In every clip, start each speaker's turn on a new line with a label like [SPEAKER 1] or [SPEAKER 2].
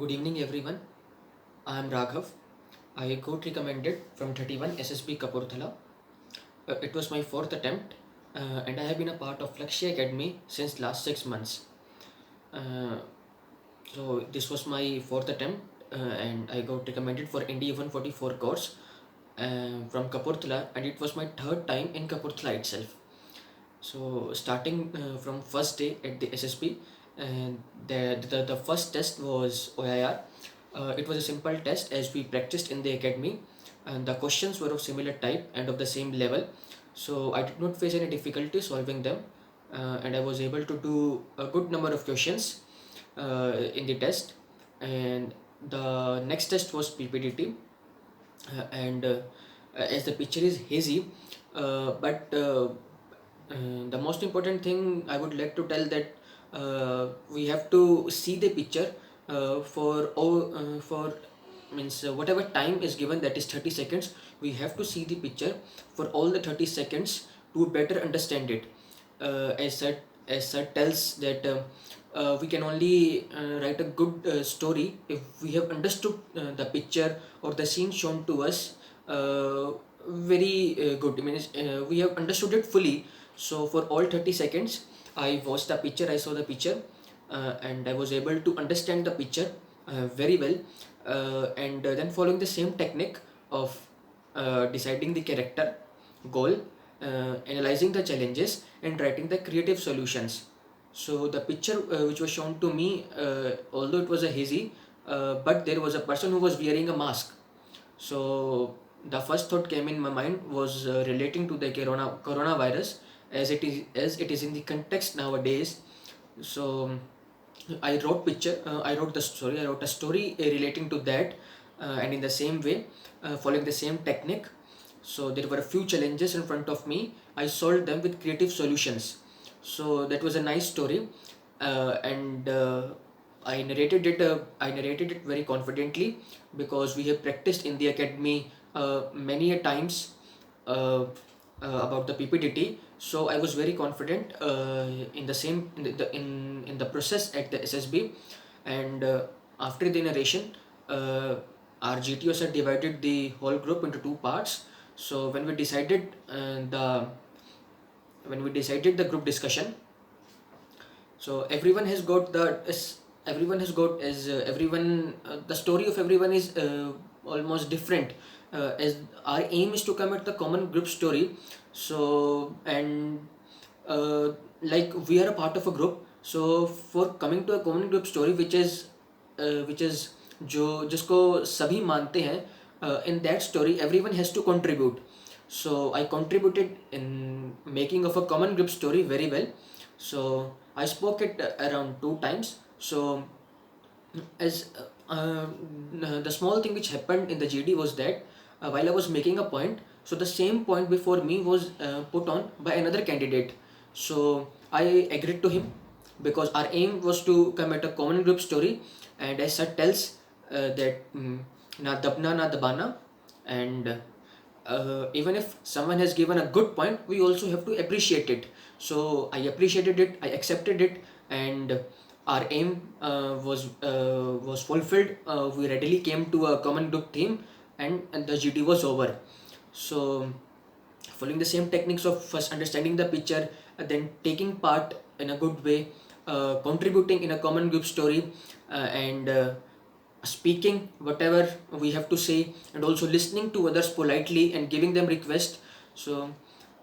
[SPEAKER 1] Good evening, everyone. I am Raghav. I got recommended from 31 SSB Kapurthala. It was my fourth attempt, and I have been a part of Lakshya Academy since last 6 months. Uh, so this was my fourth attempt, and I got recommended for ND 144 course from Kapurthala, and it was my third time in Kapurthala itself. So starting from first day at the SSP, and the first test was OIR. It was a simple test as we practiced in the academy, and the questions were of similar type and of the same level. So I did not face any difficulty solving them, and I was able to do a good number of questions in the test. And the next test was PPDT, and as the picture is hazy, but the most important thing I would like to tell that we have to see the picture for all for means whatever time is given, that is 30 seconds. We have to see the picture for all the 30 seconds to better understand it. As Sir tells that we can only write a good story if we have understood the picture or the scene shown to us very good. I mean, we have understood it fully. So for all 30 seconds, I watched the picture, I saw the picture, and I was able to understand the picture very well. And then following the same technique of deciding the character, goal, analyzing the challenges, and writing the creative solutions. So the picture which was shown to me, although it was a hazy, but there was a person who was wearing a mask. So the first thought came in my mind was relating to the coronavirus, as it is in the context nowadays. So I wrote the story. I wrote a story relating to that, and in the same way, following the same technique. So there were a few challenges in front of me. I solved them with creative solutions. So that was a nice story, and I narrated it very confidently because we have practiced in the academy many a times uh, about the PPDT. So I was very confident in the same in the process at the SSB, and after the narration, our GTO sir divided the whole group into two parts. So when we decided the group discussion, so everyone has got as everyone the story of everyone is almost different, as our aim is to come at the common group story. So and like we are a part of a group, so for coming to a common group story which is जो जिसको सभी मानते हैं, in that story everyone has to contribute. So I contributed in making of a common group story very well. So I spoke it around two times. So as the small thing which happened in the GD was that while I was making a point, so the same point before me was put on by another candidate. So I agreed to him because our aim was to come at a common group story, and as Sir tells that na dabna na dabana, and even if someone has given a good point, we also have to appreciate it. So I appreciated it, I accepted it, and our aim was fulfilled. We readily came to a common group theme, and the GT was over. So following the same techniques of first understanding the picture, then taking part in a good way, contributing in a common group story, and speaking whatever we have to say, and also listening to others politely and giving them request. So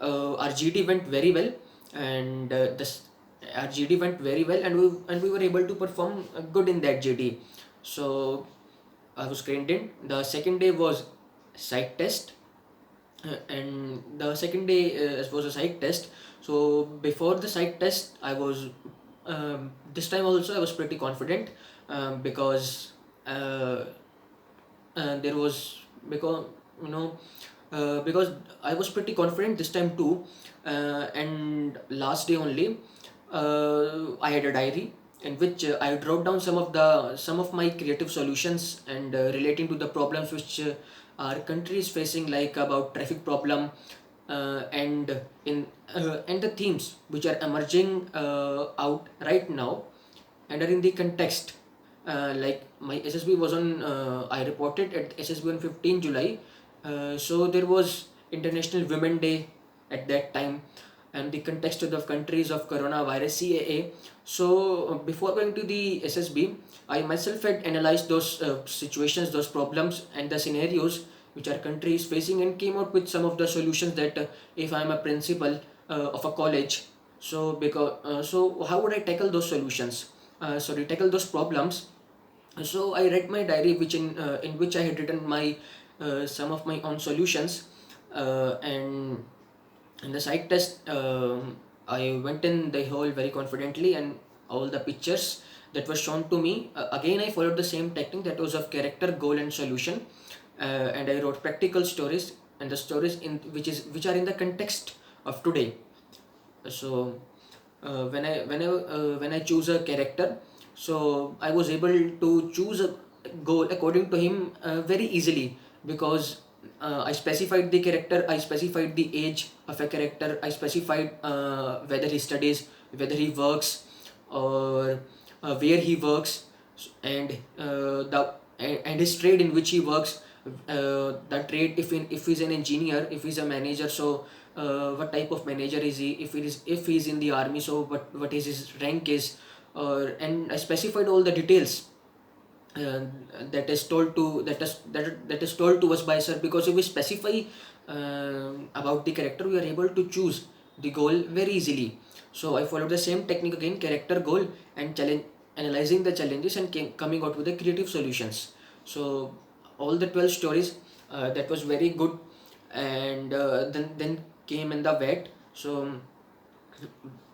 [SPEAKER 1] our GD went very well, and our GD went very well, and we were able to perform good in that GD. So I was trained in. The second day was psych test, and the second day was a psych test. So before the psych test, I was this time also I was pretty confident, because uh, there was because you know because I was pretty confident this time too, and last day only, I had a diary in which I wrote down some of my creative solutions, and relating to the problems which our country is facing, like about traffic problem, and the themes which are emerging out right now and are in the context like my SSB was on, I reported at SSB on 15 July. So there was International Women Day at that time, and the context of the countries of coronavirus CAA. So before going to the SSB, I myself had analyzed those situations, those problems, and the scenarios which our country is facing, and came out with some of the solutions that if I am a principal of a college, so how would I tackle those solutions? Sorry, tackle those problems. So I read my diary, which in which I had written my some of my own solutions, and in the site test, I went in the hole very confidently, and all the pictures that were shown to me. Again, I followed the same technique, that was of character, goal, and solution, and I wrote practical stories, and the stories in which are in the context of today. So when I choose a character, so I was able to choose a goal according to him very easily, because I specified the character, I specified the age of a character, I specified whether he studies, whether he works, or where he works, and and his trade in which he works, the trade, if he's an engineer, if he's a manager, so what type of manager is he, if he's in the army, so what is his rank is, or and I specified all the details uh, that is told to us by sir, because if we specify about the character, we are able to choose the goal very easily. So I followed the same technique again, character, goal, and challenge, analyzing the challenges, and coming out with the creative solutions. So all the 12 stories, that was very good. And then came in the vet. So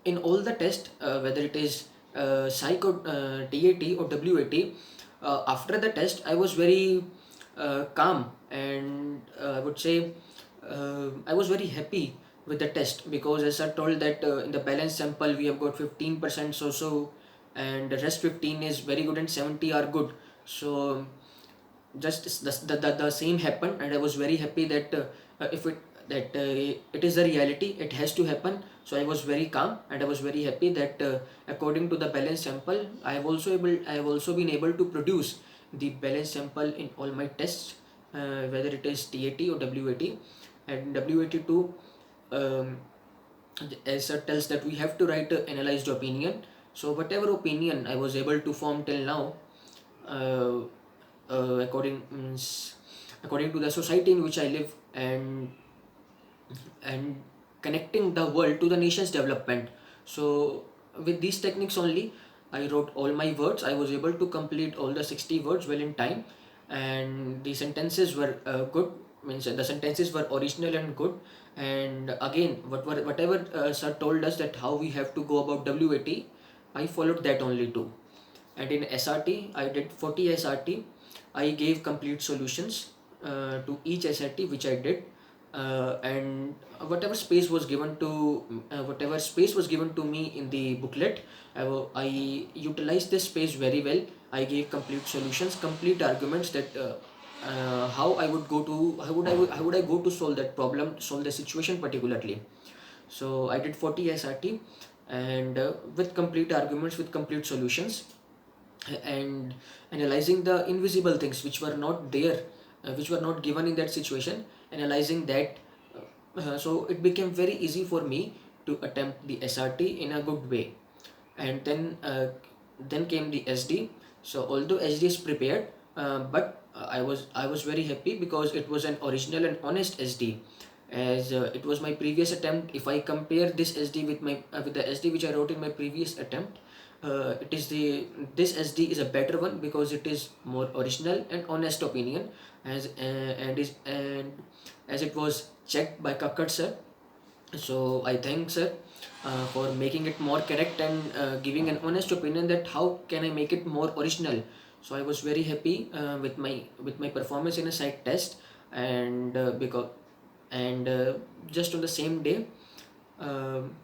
[SPEAKER 1] in all the test, whether it is psych or TAT or WAT, after the test I was very calm, and I would say I was very happy with the test, because as I told that in the balance sample we have got 15% so, and the rest 15 is very good and 70 are good. So just the same happened, and I was very happy that if it that it is a reality, it has to happen. So I was very calm, and I was very happy that according to the balance sample, I have also been able to produce the balance sample in all my tests, whether it is TAT or WAT. And WAT2, um, as it tells that we have to write a analyzed opinion. So whatever opinion I was able to form till now, uh, according to the society in which I live, and connecting the world to the nation's development. So with these techniques only, I wrote all my words. I was able to complete all the 60 words well in time, and the sentences were good. Means the sentences were original and good. And again, whatever sir told us that how we have to go about WAT, I followed that only too. And in SRT, I did 40 SRT. I gave complete solutions to each SRT which I did, and whatever space was given to me in the booklet, I utilized this space very well. I gave complete solutions, complete arguments, that how I would go to how would I go to solve that problem, solve the situation particularly. So I did 40 SRT, and with complete arguments, with complete solutions, and analyzing the invisible things which were not there, which were not given in that situation, analyzing that. So it became very easy for me to attempt the SRT in a good way. And then came the SD. So although SD is prepared, but I was very happy, because it was an original and honest SD, as it was my previous attempt. If I compare this SD with the SD which I wrote in my previous attempt, it is the this SD is a better one, because it is more original and honest opinion, and as it was checked by Kakkad sir. So I thank sir for making it more correct, and giving an honest opinion that how can I make it more original. So I was very happy with my performance in a site test. And because and just on the same day, um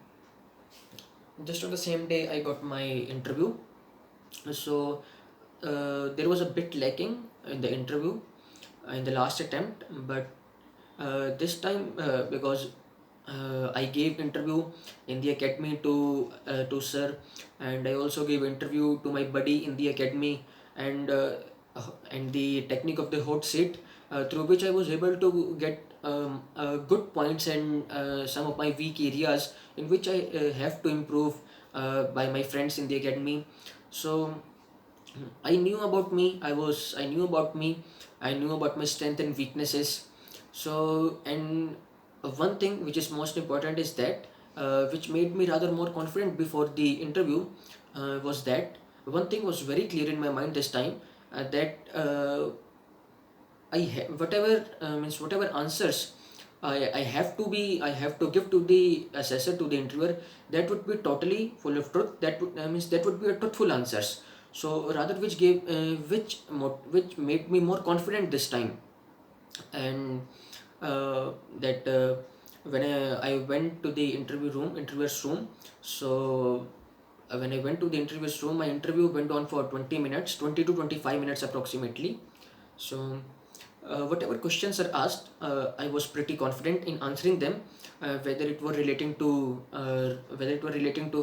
[SPEAKER 1] just on the same day I got my interview. So there was a bit lacking in the interview in the last attempt, but this time, because I gave interview in the academy to sir, and I also gave interview to my buddy in the academy, and the technique of the hot seat, through which I was able to get good points and some of my weak areas in which I have to improve by my friends in the academy. So I knew about me. I knew about me. I knew about my strength and weaknesses. So, and one thing which is most important is that, which made me rather more confident before the interview, was that one thing was very clear in my mind this time, that whatever means whatever answers I have to give to the assessor, to the interviewer, that would be totally full of truth. That would means that would be a truthful answers. So rather, which gave which made me more confident this time. And that when I went to the interviewer's room. So when I went to the interviewer's room, my interview went on for 20 minutes, 20 to 25 minutes approximately. So whatever questions are asked, I was pretty confident in answering them, whether it were relating to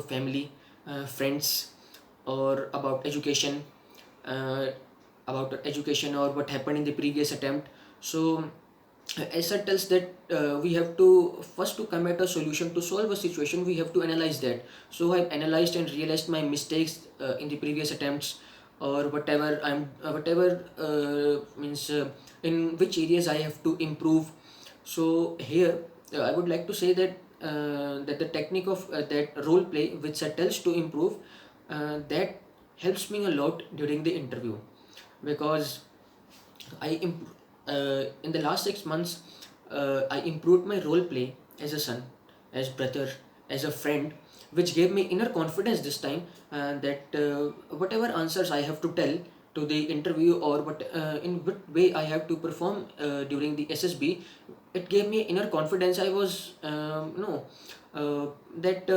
[SPEAKER 1] family, friends, or uh, about education or what happened in the previous attempt. So ESSA tells that we have to first to come at a solution to solve a situation. We have to analyze that. So I've analyzed and realized my mistakes in the previous attempts, or whatever means in which areas I have to improve. So here I would like to say that that the technique of that role play which settles to improve, that helps me a lot during the interview, because in the last 6 months, I improved my role play as a son, as brother, as a friend, which gave me inner confidence this time, that whatever answers I have to tell to the interview, or in what way I have to perform during the SSB, it gave me inner confidence. I was no that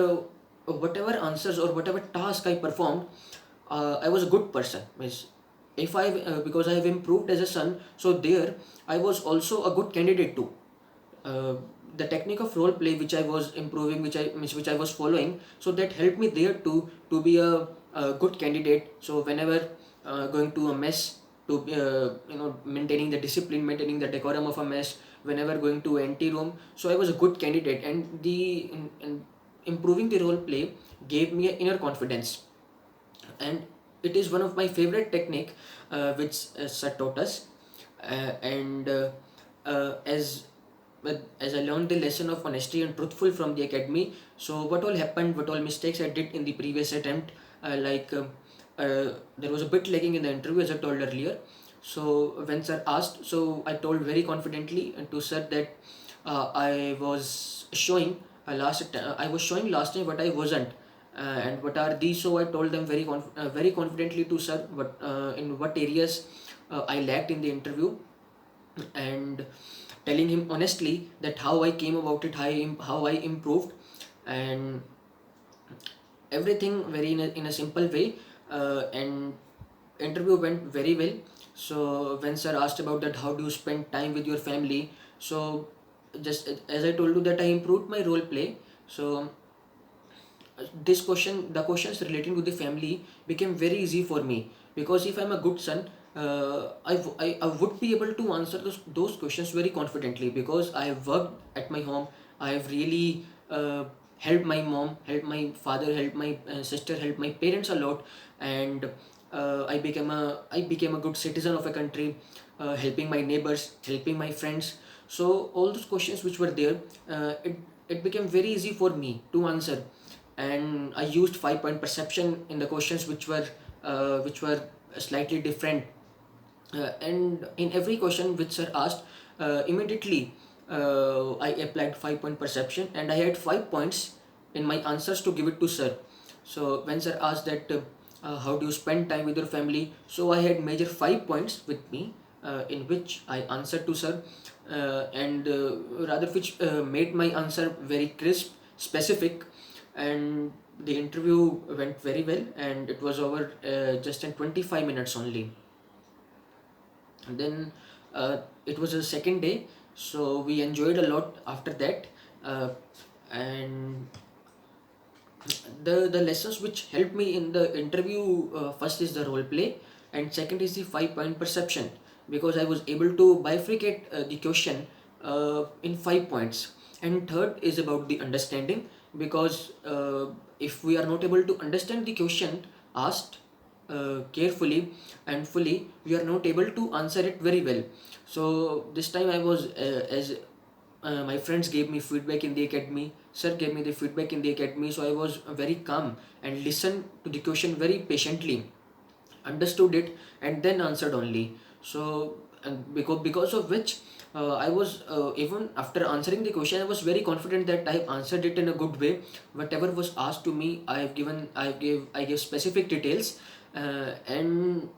[SPEAKER 1] whatever answers or whatever task I performed, I was a good person. Means if I because I have improved as a son, so there I was also a good candidate too. uh, the technique of role play which I was improving, which I was following, so that helped me there to be a good candidate. So whenever going to a mess, to maintaining the discipline, maintaining the decorum of a mess, whenever going to empty room, so I was a good candidate, and improving the role play gave me an inner confidence. And it is one of my favorite technique, which Sir taught us. And as I learned the lesson of honesty and truthful from the academy, so what all happened, what all mistakes I did in the previous attempt, there was a bit lagging in the interview, as I told earlier. So when Sir asked, so I told very confidently to Sir that I was showing I was showing last time what I wasn't, and what are these. So I told them very confidently to Sir what in what areas I lacked in the interview, and telling him honestly that how I came about it, how I improved, and everything very in a simple way. And interview went very well. So when Sir asked about that, how do you spend time with your family? So just as I told you that I improved my role play. So the questions relating to the family became very easy for me, because if I'm a good son, I would be able to answer those questions very confidently, because I have worked at my home. I have really helped my mom, helped my father, helped my sister, helped my parents a lot. And I became a good citizen of a country, helping my neighbors, helping my friends. So all those questions which were there, it became very easy for me to answer. And I used 5 point perception in the questions which were slightly different. And in every question which Sir asked, immediately I applied 5 point perception, and I had 5 points in my answers to give it to Sir. So when Sir asked that how do you spend time with your family, so I had major 5 points with me, in which I answered to Sir, and rather which made my answer very crisp, specific. And the interview went very well, and it was over just in 25 minutes only. And then it was a second day, so we enjoyed a lot after that. And the lessons which helped me in the interview, first is the role play. and second is the 5 point perception, because I was able to bifurcate the question in 5 points. And third is about the understanding, because if we are not able to understand the question asked carefully and fully, we are not able to answer it very well. So this time I was as my friends gave me feedback in the academy, sir gave me the feedback in the academy, so I was very calm and listened to the question very patiently, understood it, and then answered only. So and because of which I was even after answering the question, I was very confident that I have answered it in a good way. Whatever was asked to me, I gave specific details, and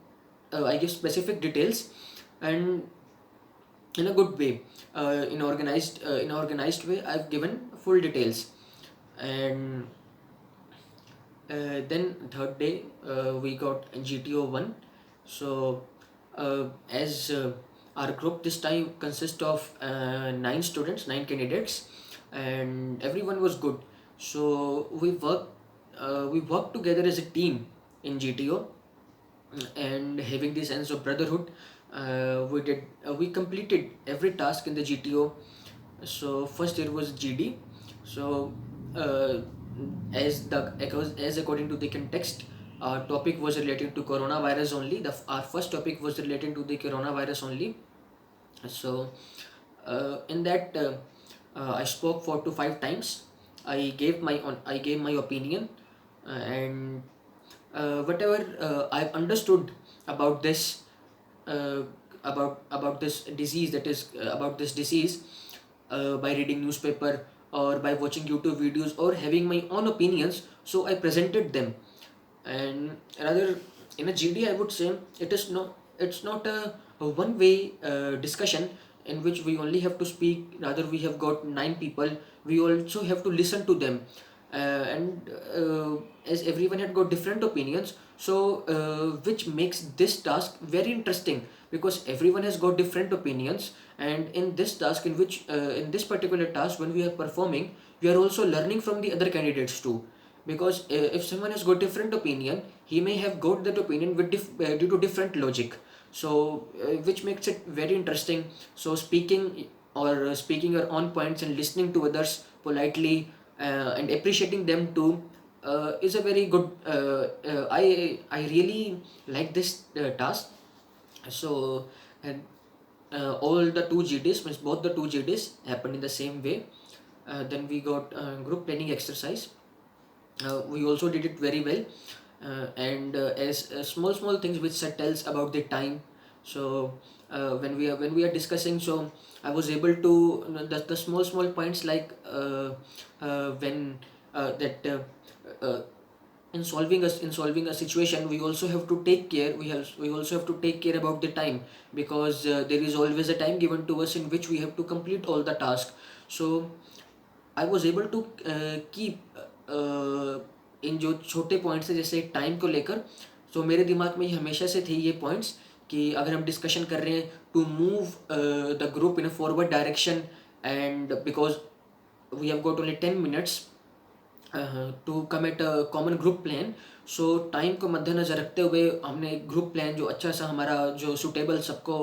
[SPEAKER 1] I gave specific details, and in a good way, in organized way, I've given full details. And then third day we got GTO 1. So as our group this time consists of 9 students, 9 candidates, and everyone was good. So we worked together as a team in GTO, and having the sense of brotherhood, we completed every task in the GTO. So first there was GD. So uh, as according to the context, our topic was related to coronavirus only. Our first topic was related to the coronavirus only. So in that I spoke 4 to 5 times. I gave my opinion, and whatever I've understood about this uh, about this disease, that is about this disease, by reading newspaper or by watching YouTube videos or having my own opinions, so I presented them. And rather, in a GD, I would say it's not a one way discussion in which we only have to speak. Rather, we have got 9 people, we also have to listen to them. And as everyone had got different opinions, so which makes this task very interesting, because everyone has got different opinions. And in this task, in this particular task, when we are performing, we are also learning from the other candidates too. Because if someone has got different opinion, he may have got that opinion with due to different logic. So which makes it very interesting. So speaking your own points and listening to others politely, and appreciating them too, is a very good, I really like this task. So and all the two GDs, means both the two GDs happened in the same way. Then we got group planning exercise. We also did it very well, and as small things which tells about the time. So when we are discussing, so I was able to, the small points, like when that in solving a situation, we also have to take care, we also have to take care about the time, because there is always a time given to us in which we have to complete all the task. So I was able to keep in जो छोटे points है जैसे time को लेकर। तो मेरे दिमाग में ये हमेशा से थे ये पॉइंट्स, कि अगर हम डिस्कशन कर रहे हैं to move the group in a forward direction, and because we have got only 10 minutes to come at a common group plan. So time को मद्देनज़र रखते हुए हमने ग्रुप प्लान जो अच्छा सा हमारा, जो सुटेबल सबको,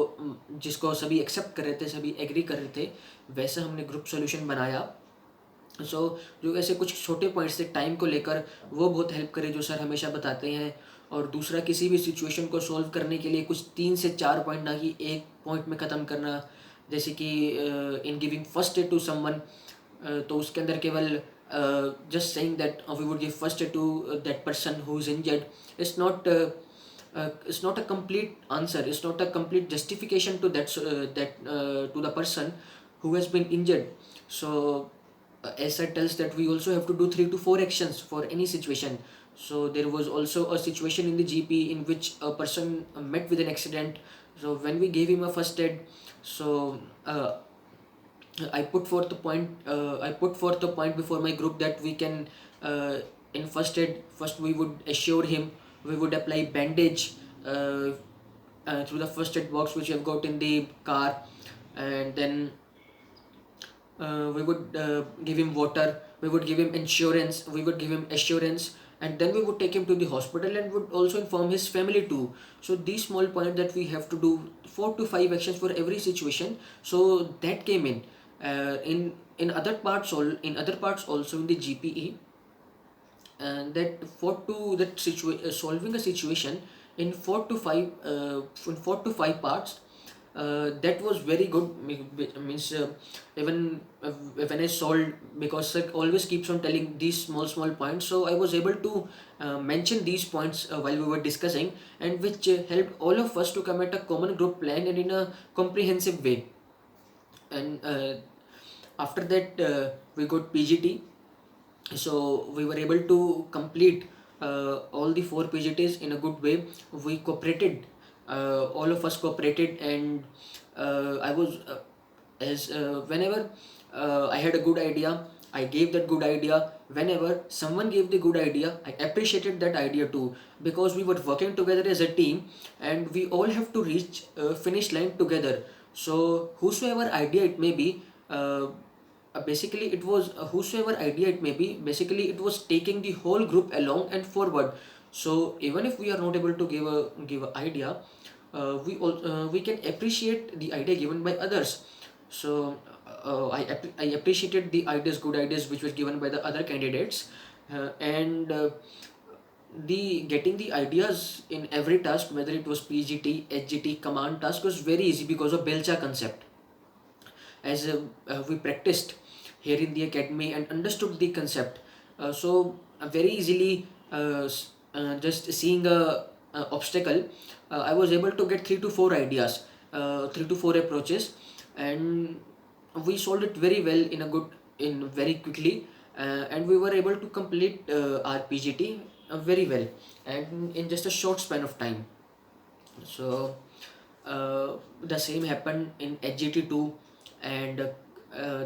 [SPEAKER 1] जिसको सभी एक्सेप्ट कर रहे थे, सभी एग्री कर रहे थे, वैसा हमने ग्रुप सोल्यूशन बनाया। जो ऐसे कुछ छोटे पॉइंट्स थे टाइम को लेकर, वो बहुत हेल्प करे, जो सर हमेशा बताते हैं। और दूसरा, किसी भी सिचुएशन को सॉल्व करने के लिए कुछ 3 से 4 पॉइंट, ना कि एक पॉइंट में ख़त्म करना। जैसे कि in giving first aid to someone, तो उसके अंदर केवल just saying that we would give first aid to that person who is injured, it's not a complete answer, it's not a complete justification to to the person who has been injured. So SI tells that we also have to do 3 to 4 actions for any situation. So there was also a situation in the GP in which a person met with an accident. So when we gave him a first aid, so I put forth the point. I put forth the point before my group that we can, in first aid, first we would assure him, we would apply bandage through the first aid box which we have got in the car, and then we would give him water. We would give him insurance. We would give him assurance, and then we would take him to the hospital and would also inform his family too. So these small point that we have to do 4 to 5 actions for every situation, so that came in other parts, all in other parts also in the GPE, and that solving a situation in 4 to 5 parts, that was very good. Means even when I solved, because sir always keeps on telling these small points, so I was able to mention these points while we were discussing, and which helped all of us to come at a common group plan and in a comprehensive way. And after that, we got PGT. So we were able to complete all the 4 PGTs in a good way. We cooperated, all of us cooperated, and I was as whenever I had a good idea, I gave that good idea. Whenever someone gave the good idea, I appreciated that idea too, because we were working together as a team, and we all have to reach finish line together. So whosoever idea it may be, basically it was whosoever idea it may be, basically it was taking the whole group along and forward. So even if we are not able to give a idea, we can appreciate the idea given by others. So I appreciated the ideas, good ideas which were given by the other candidates, and the getting the ideas in every task, whether it was PGT, HGT, command task, was very easy because of Belcha concept. As we practiced here in the academy and understood the concept, so very easily, just seeing a obstacle, I was able to get 3 to 4 ideas, 3 to 4 approaches, and we solved it very well in a good in very quickly, and we were able to complete our PGT very well and in just a short span of time. So the same happened in HGT too, and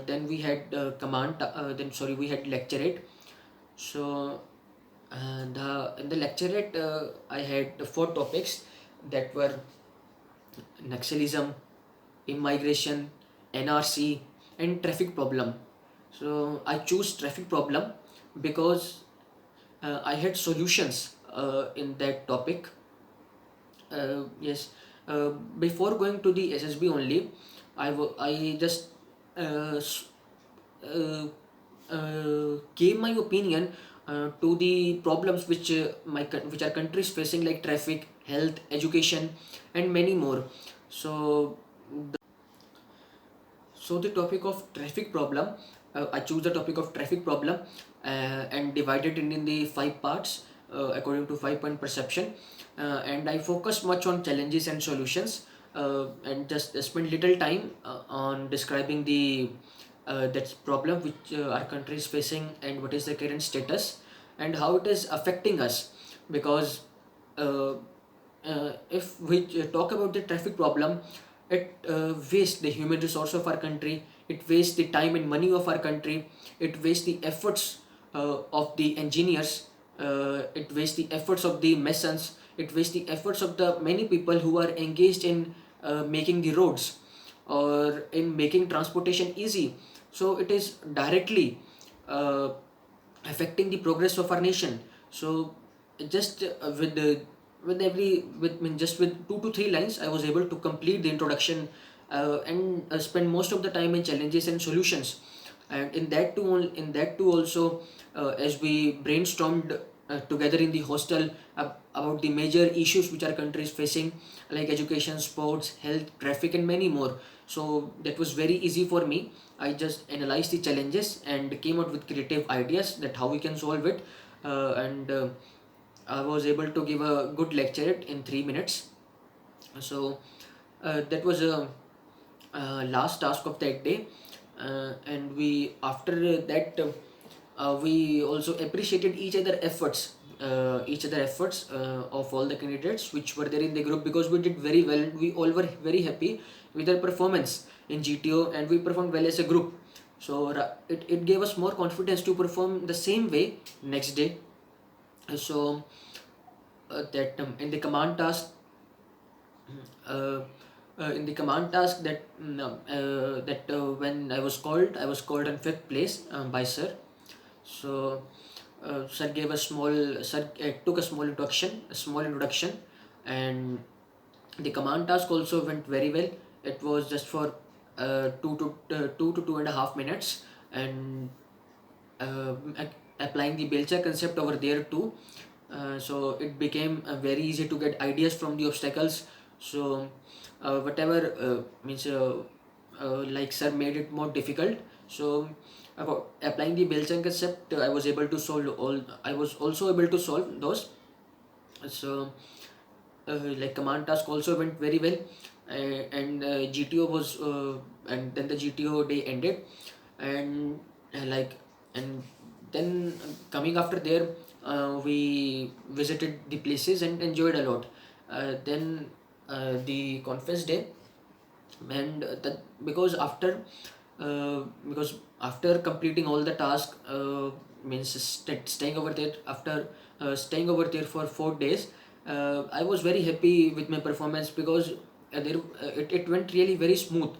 [SPEAKER 1] then we had then sorry, we had lecturate. So the in the lecturate, I had 4 topics that were Naxalism, immigration, NRC, and traffic problem. So I choose traffic problem because I had solutions in that topic. Yes, before going to the SSB only, I just uh, s- uh, gave my opinion to the problems which which our country is facing, like traffic, health, education, and many more. So the topic of traffic problem, I choose the topic of traffic problem and divided it in the 5 parts according to 5 point perception, and I focus much on challenges and solutions, and just spend little time on describing the that problem which our country is facing, and what is the current status and how it is affecting us. Because uh, if we talk about the traffic problem, it wastes the human resource of our country, it wastes the time and money of our country, it wastes the efforts of the engineers, it wastes the efforts of the masons, it wastes the efforts of the many people who are engaged in making the roads or in making transportation easy. So it is directly uh, affecting the progress of our nation. So just with every with I mean, just with 2 to 3 lines, I was able to complete the introduction, and spend most of the time in challenges and solutions. And in that too also, as we brainstormed together in the hostel about the major issues which our country is facing, like education, sports, health, traffic, and many more. So that was very easy for me. I just analyzed the challenges and came out with creative ideas that how we can solve it, and I was able to give a good lecture in 3 minutes. So that was a last task of that day, and we after that, we also appreciated each other efforts of all the candidates which were there in the group, because we did very well. We all were very happy with our performance in GTO, and we performed well as a group. So it gave us more confidence to perform the same way next day. So that in the command task, uh, in the command task, when I was called on fifth place by sir. So sir gave a small sir took a small introduction, and the command task also went very well. It was just for 2 to 2.5 minutes, and applying the Belcher concept over there too. So it became very easy to get ideas from the obstacles. So whatever means like sir made it more difficult. So about applying the Belcher concept, I was able to solve all. I was also able to solve those. So like command task also went very well, and GTO was and then the GTO day ended, and like and then coming after there, we visited the places and enjoyed a lot. Then the conference day, and that because after completing all the task, means staying over there after staying over there for 4 days, I was very happy with my performance, because it went really very smooth,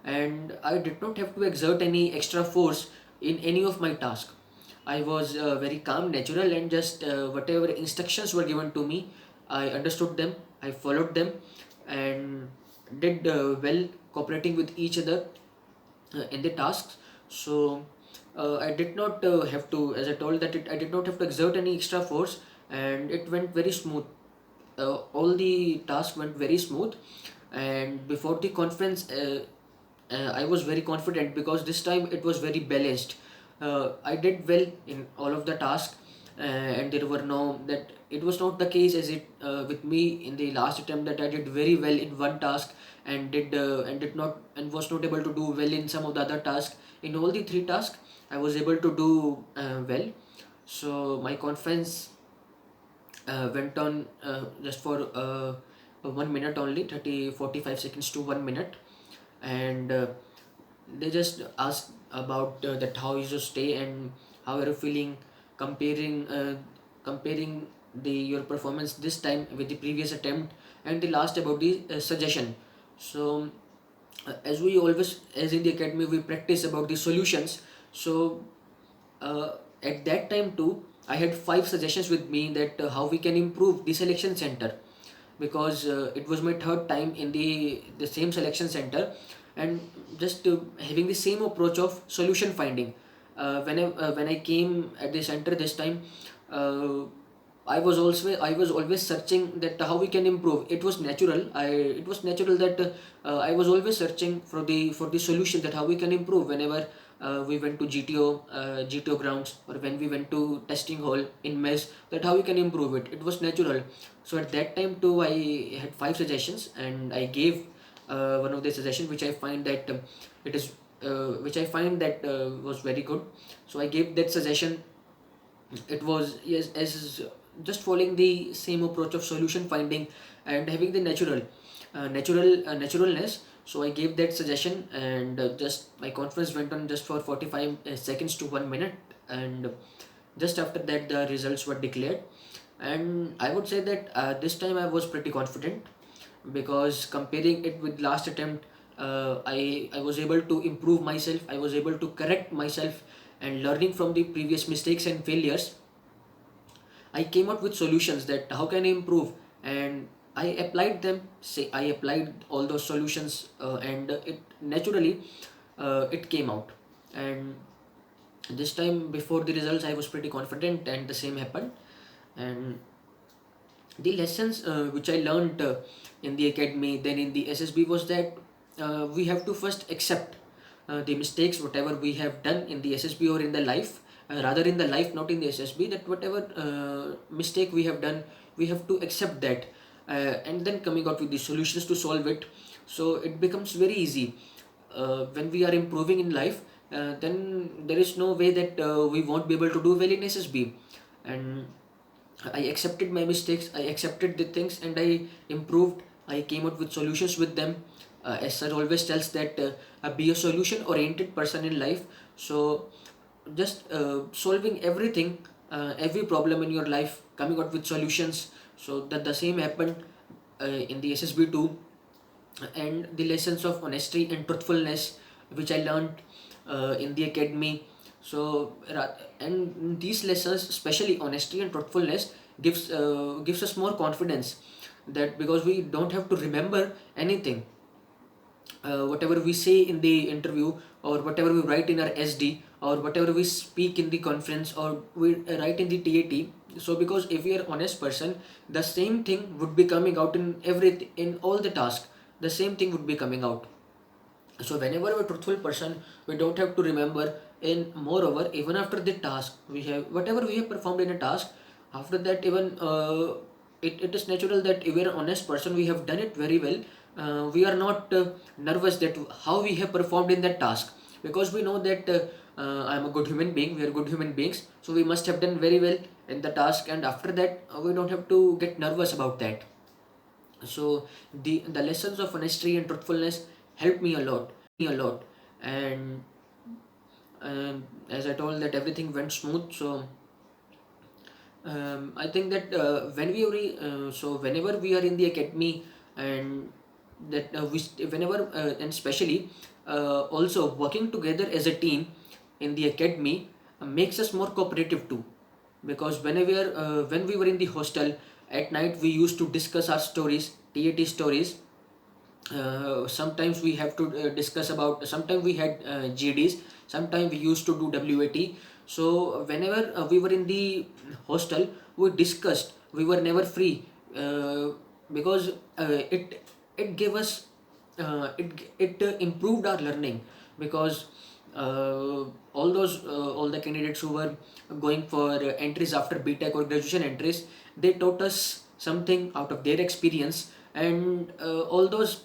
[SPEAKER 1] and I did not have to exert any extra force in any of my tasks. I was very calm, natural, and just whatever instructions were given to me, I understood them, I followed them, and did well, cooperating with each other in the tasks. So I did not have to, as I told that I did not have to exert any extra force, and it went very smooth. All the tasks went very smooth, and before the conference, I was very confident, because this time it was very balanced. I did well in all of the tasks, and there were no that it was not the case as it with me in the last attempt, that I did very well in one task and did not and was not able to do well in some of the other tasks. In all the three tasks, I was able to do well. So my conference went on just for 1 minute only, 30 45 seconds to 1 minute, and they just asked about that how is your stay and how are you feeling, comparing the your performance this time with the previous attempt, and the last about the suggestion. So as we always, as in the academy, we practice about the solutions. So uh, at that time too, I had 5 suggestions with me, that how we can improve the selection center, because it was my third time in the same selection center, and just having the same approach of solution finding. When I came at the center this time, uh, I was always searching that how we can improve. It was natural that I was always searching for the solution, that how we can improve whenever we went to GTO grounds, or when we went to testing hall in mess, that how we can improve it. It was natural. So at that time too, I had 5 suggestions, and I gave one of the suggestions, which I find that it is which I find that was very good. So I gave that suggestion. It was, yes, as just following the same approach of solution finding, and having the naturalness. So I gave that suggestion, and just my conference went on just for 45 seconds to 1 minute, and just after that the results were declared. And I would say that this time I was pretty confident, because comparing it with last attempt, I was able to improve myself, I was able to correct myself, and learning from the previous mistakes and failures, I came up with solutions that how can I improve, and I applied them. Say I applied all those solutions, and it naturally it came out. And this time before the results, I was pretty confident, and the same happened. And the lessons which I learned in the academy, then in the SSB, was that we have to first accept the mistakes whatever we have done in the SSB or in the life, rather in the life, not in the SSB, that whatever mistake we have done, we have to accept that, and then coming out with the solutions to solve it. So it becomes very easy when we are improving in life. Then there is no way that we won't be able to do well in SSB. And I accepted my mistakes, I accepted the things, and I improved. I came out with solutions with them. As sir always tells that be a solution oriented person in life. So just solving everything, every problem in your life, coming out with solutions. So that the same happened in the SSB too. And the lessons of honesty and truthfulness, which I learned in the academy. So and these lessons, especially honesty and truthfulness, gives us more confidence, that because we don't have to remember anything, whatever we say in the interview, or whatever we write in our SD, or whatever we speak in the conference, or we write in the TAT. So because if we are honest person, the same thing would be coming out in in all the tasks. The same thing would be coming out. So whenever we're a truthful person, we don't have to remember. And moreover, even after the task, we have whatever we have performed in a task, after that even it is natural that if we're an honest person, we have done it very well. We are not nervous that how we have performed in that task, because we know that I'm a good human being, we are good human beings, so we must have done very well in the task, and after that we don't have to get nervous about that. So the lessons of honesty and truthfulness helped me a lot. And as I told, that everything went smooth. So I think that so whenever we are in the academy, and that whenever and especially also working together as a team in the academy makes us more cooperative too. Because when we were in the hostel at night, we used to discuss our stories, TAT stories. Sometimes we have to discuss about, sometimes we had GDs, sometimes we used to do WAT. So whenever we were in the hostel, we discussed, we were never free, because it gave us it improved our learning. Because all the candidates who were going for entries after BTech or graduation entries, they taught us something out of their experience. And all those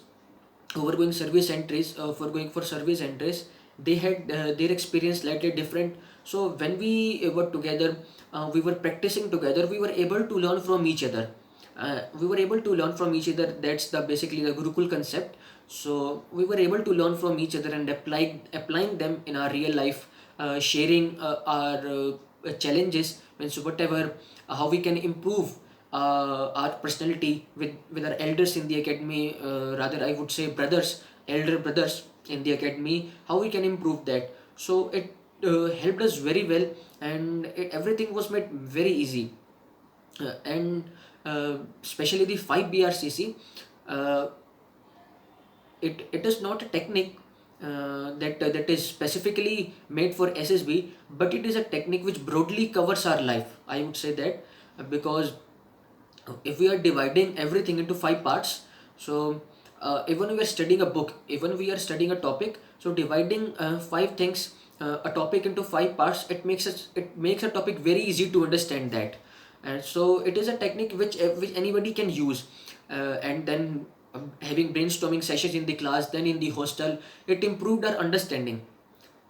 [SPEAKER 1] who were going service entries, for going for service entries, they had their experience slightly different. So when we were together, we were practicing together, we were able to learn from each other. That's the basically the Gurukul concept. So we were able to learn from each other and applying them in our real life, sharing our challenges, means whatever, how we can improve our personality with our elders in the academy, rather I would say brothers, elder brothers in the academy, how we can improve that. So it helped us very well, and everything was made very easy. And especially the 5 BRCC, uh, it is not a technique that is specifically made for SSB, but it is a technique which broadly covers our life, I would say that. Because if we are dividing everything into 5 parts, so even we are studying a book, even we are studying a topic, so dividing 5 things, a topic into 5 parts, it makes a topic very easy to understand that. And so it is a technique which anybody can use. And then having brainstorming sessions in the class, then in the hostel, it improved our understanding.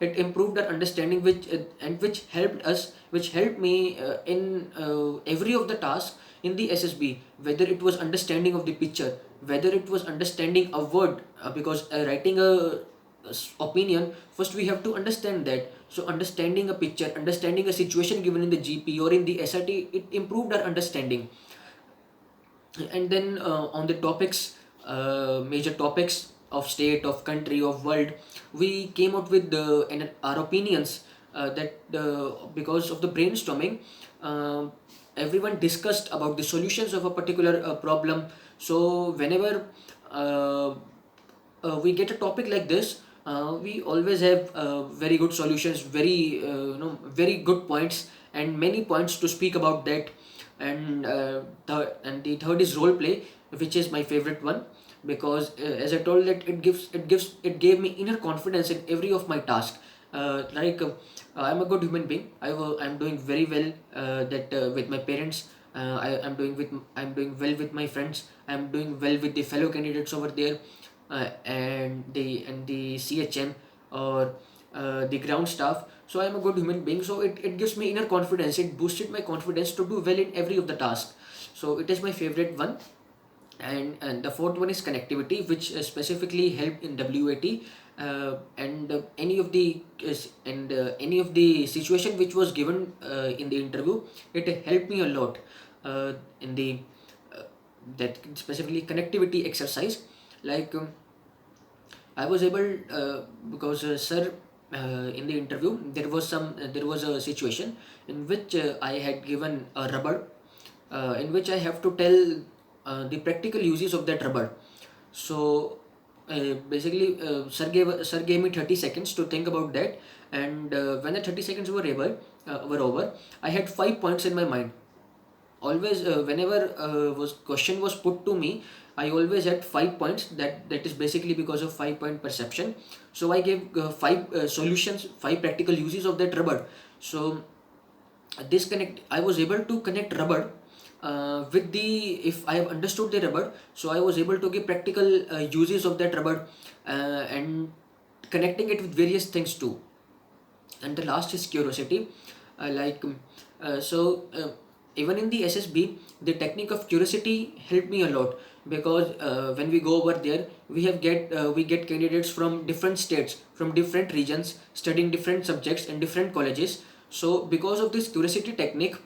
[SPEAKER 1] It improved our understanding, which helped us, which helped me in every of the tasks in the SSB, whether it was understanding of the picture, whether it was understanding a word, because writing opinion, first we have to understand that. So understanding a picture, understanding a situation given in the GP or in the SRT, it improved our understanding. And then on the topics, major topics of state, of country, of world, we came up with our opinions, that because of the brainstorming, uh, everyone discussed about the solutions of a particular problem. So whenever uh, we get a topic like this, we always have very good solutions, very good points, and many points to speak about that. And the third is role play, which is my favorite one. Because as I told, that it gave me inner confidence in every of my task. I'm a good human being. I'm doing very well, that with my parents. I'm doing well with my friends. I'm doing well with the fellow candidates over there, and the CHM, or the ground staff. So I'm a good human being. So it gives me inner confidence. It boosted my confidence to do well in every of the tasks. So it is my favorite one. And the fourth one is connectivity, which specifically helped in WAT. And any of the situation which was given in the interview, it helped me a lot in the that specifically connectivity exercise. Like I was able, because sir in the interview, there was a situation in which I had given a rubber, in which I have to tell the practical uses of that rubber. So basically, sir gave me 30 seconds to think about that, and when the 30 seconds were over, I had 5 points in my mind. Always, whenever was question was put to me, I always had 5 points. That is basically because of 5 point perception. So I gave five solutions, five practical uses of that rubber. So this connect I was able to connect rubber with the if I have understood the rubber, so I was able to give practical uses of that rubber, and connecting it with various things too. And the last is curiosity. Like so Even in the SSB, the technique of curiosity helped me a lot, because when we go over there, we get candidates from different states, from different regions, studying different subjects in different colleges. So because of this curiosity technique,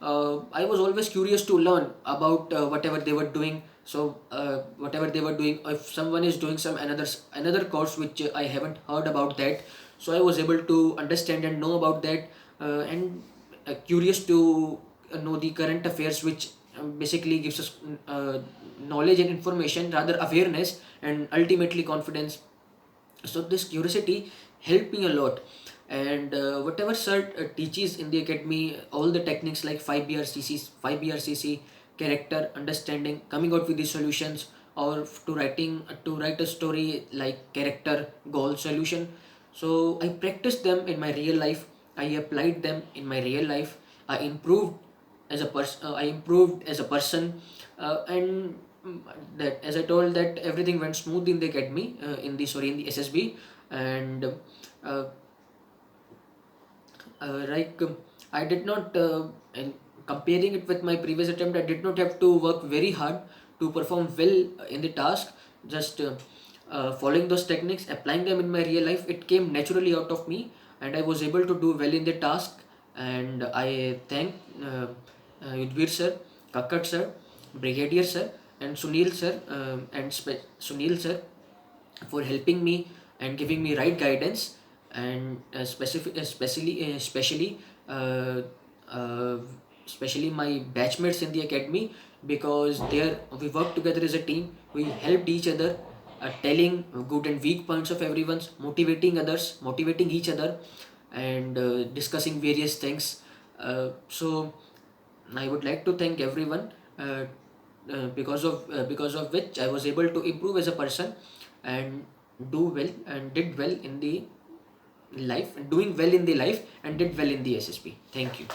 [SPEAKER 1] I was always curious to learn about whatever they were doing. So whatever they were doing, if someone is doing some another course which I haven't heard about that, so I was able to understand and know about that, and curious to know the current affairs, which basically gives us knowledge and information, rather awareness and ultimately confidence. So this curiosity helped me a lot. And whatever sir teaches in the academy, all the techniques like 5 BRCC, character understanding, coming out with the solutions, or to write a story like character, goal, solution. So I practiced them in my real life, I applied them in my real life, I improved I improved as a person, and that, as I told, that everything went smooth in the academy, in the SSB. And uh, I did not, and comparing it with my previous attempt, I did not have to work very hard to perform well in the task. Just following those techniques, applying them in my real life, it came naturally out of me, and I was able to do well in the task. And I thank Yudhvir sir, Kakkad sir, Brigadier sir, and Sunil sir, Sunil sir, for helping me and giving me right guidance. And especially uh, uh, especially my batchmates in the academy, because there we worked together as a team, we helped each other, telling good and weak points of everyone's, motivating each other, and discussing various things. So I would like to thank everyone, because of which I was able to improve as a person, and do well and did well in the life, and doing well in the life and did well in the SSP. Thank you.